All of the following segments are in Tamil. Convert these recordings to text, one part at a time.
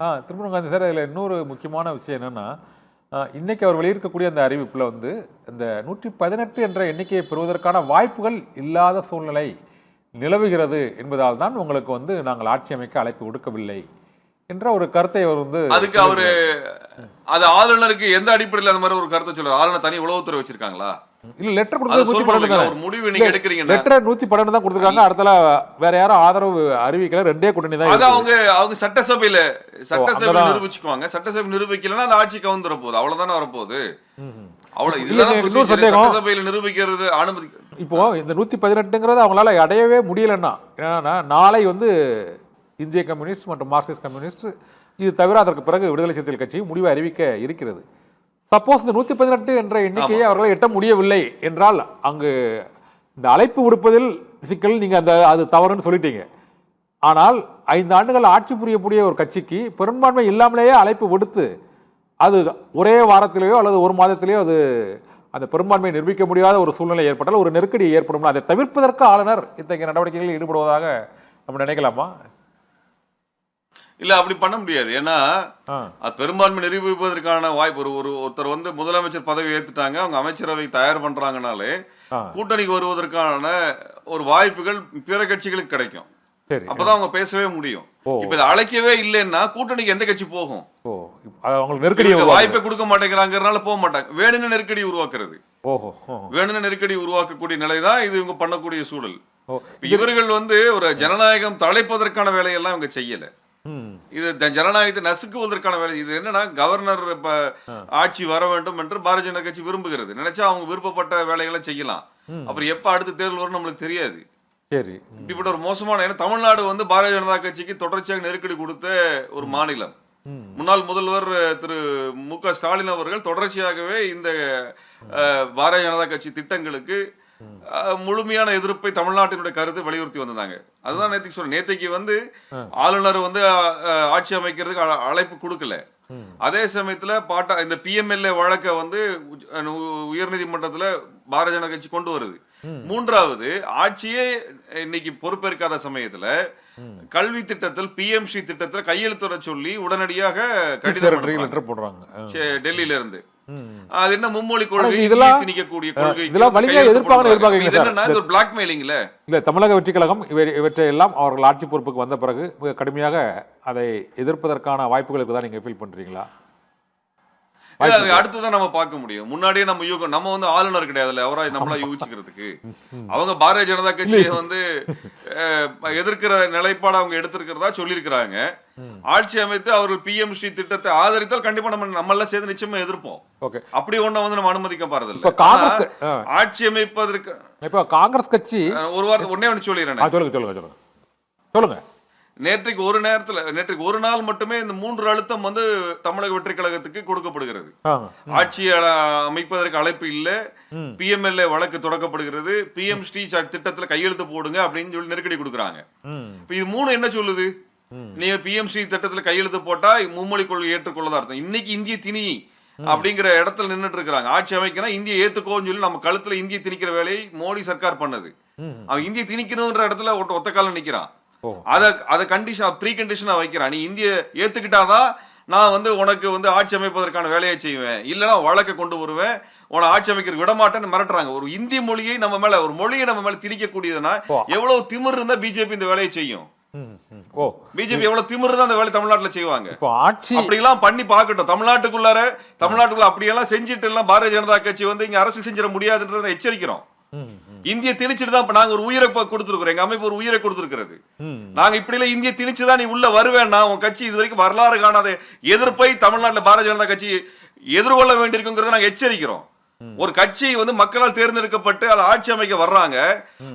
திருமணம் காந்தி சார், இதில் இன்னொரு முக்கியமான விஷயம் என்னென்னா, இன்றைக்கி அவர் வெளியிருக்கக்கூடிய அந்த அறிவிப்பில் வந்து இந்த 118 என்ற எண்ணிக்கையை பெறுவதற்கான வாய்ப்புகள் இல்லாத சூழ்நிலை நிலவுகிறது என்பதால் தான் உங்களுக்கு வந்து நாங்கள் ஆட்சி அமைக்க அழைப்பு விடுக்கவில்லை என்ற ஒரு கருத்தை அவர் வந்து அதுக்கு அவரு அது ஆளுநருக்கு எந்த அடிப்படையில் அந்த மாதிரி ஒரு கருத்தை சொல்றாரு? ஆளுநர் தனி உளவுத்துறை வச்சிருக்காங்களா? இல்ல, லெட்டர் கொடுத்தது 112 ஒரு முடிவு நீங்க எடுக்கிறீங்க. லெட்டர் 112 தான் கொடுத்திருக்காங்க. அடுத்தல வேற யாரும் ஆதரவு அறிவிக்கல. ரெண்டே கூட்டணி தான். அது அவங்க சட்டசபையில நிரூபிச்சுக்குவாங்க. சட்டசபை நிரூபிக்கலன்னா அந்த ஆட்சி கவுந்துற போகுது. அவ்வளவுதானே வரப்போகுது. அவ்வளவு இதுதான் சட்டசபையில நிரூபிக்கிறது அனுமதி. இப்போ இந்த 118ங்கிறது அவங்களால அடையவே முடியலன்னா, ஏன்னா நாளை வந்து இந்திய கம்யூனிஸ்ட் மற்றும் மார்க்சிஸ்ட் கம்யூனிஸ்ட் இது தவிர அதற்கு பிறகு விடுதலை சிறுத்தைகள் கட்சி முடிவை அறிவிக்க இருக்கிறது. சப்போஸ் இந்த 118 என்ற எண்ணிக்கையை அவர்களால் எட்ட முடியவில்லை என்றால் அங்கு இந்த அழைப்பு விடுப்பதில் சிக்கல், நீங்கள் அது தவறுன்னு சொல்லிட்டீங்க. ஆனால் 5 ஆண்டுகள் ஆட்சி புரியக்கூடிய ஒரு கட்சிக்கு பெரும்பான்மை இல்லாமலேயே அழைப்பு விடுத்து அது ஒரே வாரத்திலேயோ அல்லது ஒரு மாதத்திலேயோ அது அந்த பெரும்பான்மையை நிரூபிக்க முடியாத ஒரு சூழ்நிலை ஏற்பட்டால் ஒரு நெருக்கடி ஏற்படும். அதை தவிர்ப்பதற்கு ஆளுநர் இத்தகைய நடவடிக்கைகளில் ஈடுபடுவதாக நம்ம நினைக்கலாமா? இல்ல, அப்படி பண்ண முடியாது. ஏன்னா பெரும்பான்மை நிரூபிப்பதற்கான வாய்ப்பு ஒருத்தர் வந்து முதலமைச்சர் பதவி ஏத்துட்டாங்க, அவங்க அமைச்சரவை தயார் பண்றாங்கனாலே கூட்டணிக்கு வருவதற்கான ஒரு வாய்ப்புகள் பிற கட்சிகளுக்கு கிடைக்கும். அப்பதான் அவங்க பேசவே முடியும். இப்ப இதை அழைக்கவே இல்லைன்னா கூட்டணிக்கு எந்த கட்சி போகும்? வாய்ப்பை கொடுக்க மாட்டேங்கிறாங்கறனால போக மாட்டாங்க. வேணும்னு நெருக்கடி உருவாக்குறது, வேணும்னு நெருக்கடி உருவாக்கக்கூடிய நிலைதான் இது இவங்க பண்ணக்கூடிய சூழல். இவர்கள் வந்து ஒரு ஜனநாயகம் தலைப்பதற்கான வேலையெல்லாம் இவங்க செய்யல. இது ஜனநாயகத்தை நசுக்குவதற்கான வேலை. இது என்னன்னா, கவர்னர் ஆட்சி வர வேண்டும் என்று பாரதிய ஜனதா கட்சி விரும்புகிறது. நினைச்சா அவங்க விருப்பப்பட்ட வேலைகளை செய்யலாம். அப்புறம் எப்ப அடுத்த தேர்தல் வரும் நம்மளுக்கு தெரியாது. இப்படிப்பட்ட ஒரு மோசமான, ஏன்னா தமிழ்நாடு வந்து பாரதிய ஜனதா கட்சிக்கு தொடர்ச்சியாக நெருக்கடி கொடுத்த ஒரு மாநிலம். முன்னாள் முதல்வர் திரு மு.க. ஸ்டாலின் அவர்கள் தொடர்ச்சியாகவே இந்த பாரதிய ஜனதா கட்சி திட்டங்களுக்கு முழுமையான எதிர்ப்பை தமிழ்நாட்டினுடைய கருத்தை வலியுறுத்தி வந்தாங்க. அதுதான் நேற்றுக்கு சொல்றேன். நேற்றுக்கு வந்து ஆளுநர் வந்து ஆட்சி அமைக்கிறதுக்கு அழைப்பு கொடுக்கல. அதே சமயத்துல இந்த பிஎம்எல்ஏ வழக்கை வந்து உயர்நீதிமன்றத்துல பாரதிய ஜனதா கட்சி கொண்டு வருது. மூன்றாவது, ஆட்சியே இன்னைக்கு பொறுப்பேற்காத சமயத்துல கல்வி திட்டத்தில் பிஎம்சி திட்டத்தில் கையெழுத்துற சொல்லி உடனடியாக கடிதம் போடுறாங்க டெல்லியில இருந்து. அது என்ன மும்மொழி கொள்கை, திணிக்கக்கூடிய கொள்கை, இதெல்லாம் வலிமையா எதிர்ப்பாங்க. பிளாக்மெயிலிங்ல இல்ல, தமிழக வெற்றி கழகம் இவற்றை எல்லாம் அவர்கள் ஆட்சி பொறுப்புக்கு வந்த பிறகு மிக கடுமையாக அதை எதிர்ப்பதற்கான வாய்ப்புகளுக்கு தான் நீங்க ஃபீல் பண்றீங்களா? அடுத்துதான் நம்ம பார்க்க முடியும். முன்னாடியே நம்ம வந்து ஆளுநர் கிடையாதுல்ல, அவராய் நம்மளா யூகிச்சுக்கிறதுக்கு. அவங்க பாரதிய ஜனதா கட்சியை வந்து எதிர்க்கிற நிலைப்பாடு அவங்க எடுத்திருக்கிறதா சொல்லியிருக்கிறாங்க. ஆட்சி அமைத்து அவர்கள் பிஎம்சி திட்டத்தை ஆதரித்தால் கண்டிப்பா நம்ம சேர்ந்து நிச்சயமா எதிர்ப்போம். அப்படி ஒண்ணு வந்து நம்ம அனுமதிக்க போறதில்லை. ஆட்சி அமைப்பதற்கு இப்ப காங்கிரஸ் கட்சி ஒரு வாரத்தை ஒன்னே ஒன்று சொல்லிடுறேன். சொல்லுங்க. நேற்றைக்கு ஒரு நாள் மட்டுமே இந்த 3 அழுத்தம் வந்து தமிழக வெற்றி கழகத்துக்கு கொடுக்கப்படுகிறது. ஆட்சியை அமைப்பதற்கு அழைப்பு இல்ல, பிஎம்எல்ஏ வழக்கு தொடக்கப்படுகிறது, பிஎம் ஸ்ரீ திட்டத்துல கையெழுத்து போடுங்க அப்படின்னு சொல்லி நெருக்கடி கொடுக்குறாங்க. இது 3 என்ன சொல்லுது? நீங்க பிஎம் ஸ்ரீ திட்டத்துல கையெழுத்து போட்டா மும்மொழி கொள்கை ஏற்றுக்கொள்ளதான் அர்த்தம். இன்னைக்கு இந்திய திணி அப்படிங்கிற இடத்துல நின்றுட்டு இருக்காங்க. ஆட்சி அமைக்கணும், இந்திய ஏத்துக்கோன்னு சொல்லி நம்ம கழுத்துல இந்திய திணிக்கிற வேலையை மோடி சர்க்கார் பண்ணது. அவன் இந்திய திணிக்கணும்ன்ற இடத்துல ஒத்த காலம் நிக்கிறான். அத கண்டிஷன் ப்ரீ கண்டிஷனா வைக்கிறான். நீ இந்திய ஏத்துக்கிட்டாதான் நான் வந்து உனக்கு வந்து ஆட்சி அமைப்பதற்கான வேலையை செய்வேன், இல்லைன்னா வழக்கை கொண்டு வருவேன், உன ஆட்சி அமைக்க விட மாட்டேன்னு மிரட்டுறாங்க. ஒரு இந்திய மொழியை நம்ம மேல, ஒரு மொழியை நம்ம மேல திணிக்கக்கூடியதுன்னா எவ்வளவு திமிர் இருந்தா பிஜேபி இந்த வேலையை செய்யும்? பிஜேபி எவ்வளவு திமிர் தான் அந்த வேலை தமிழ்நாட்டுல செய்வாங்க? அப்படி எல்லாம் பண்ணி பாக்கட்டும். தமிழ்நாட்டுக்குள்ள அப்படியெல்லாம் செஞ்சுட்டு எல்லாம் பாரதிய ஜனதா கட்சி வந்து இங்க அரசு செஞ்சிட முடியாதுன்றதை எச்சரிக்கிறோம். இந்திய திணிச்சுட்டு தான் நாங்க ஒரு உயிரை கொடுத்திருக்கிறோம். எங்க அமைப்பு ஒரு உயிரை கொடுத்திருக்கிறது. நாங்க இப்படி இல்ல, இந்திய திணிச்சுதான் நீ உள்ள வருவேன்னா உன் கட்சி இது வரைக்கும் வரலாறு காணாத எதிர்ப்பை தமிழ்நாட்டில் பாரதிய ஜனதா கட்சி எதிர்கொள்ள வேண்டியிருக்குங்கிறத நாங்க எச்சரிக்கிறோம். ஒரு கட்சி வந்து மக்களால் தேர்ந்தெடுக்கப்பட்டு அதை ஆட்சி அமைக்க வர்றாங்க,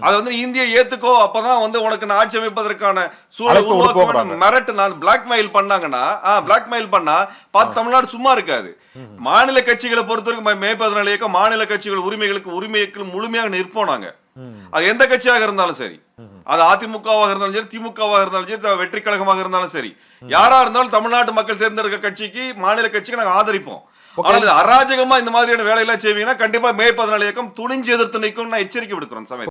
அதை வந்து இந்திய ஏத்துக்கோ, அப்பதான் வந்து உனக்கு நான் ஆட்சி அமைப்பதற்கான சூழலை உருவாக்க மிரட்டு நான் பிளாக்மெயில் பண்ணாங்கன்னா, பிளாக்மெயில் பண்ணா பார்த்து தமிழ்நாடு சும்மா இருக்காது. மாநில கட்சிகளை பொறுத்தவரைக்கும் மே 14 இயக்கம் மாநில கட்சிகள் உரிமைகளுக்கு முழுமையாக நிற்போம் நாங்க. அது எந்த கட்சியாக இருந்தாலும் சரி, அது அதிமுகவாக இருந்தாலும் சரி, திமுகவாக இருந்தாலும் சரி, வெற்றி கழகமாக இருந்தாலும் சரி, யாரா இருந்தாலும் தமிழ்நாட்டு மக்கள் தேர்ந்தெடுக்க கட்சிக்கு, மாநில கட்சிக்கு நாங்க ஆதரிப்போம். ஆனால் அராஜகமா இந்த மாதிரியான வேலையெல்லாம் செய்வீங்கன்னா கண்டிப்பா மே 14 இயக்கம் துணிஞ்சு எதிர்த்து நிற்கும் எச்சரிக்கை விடுக்கிறோம்.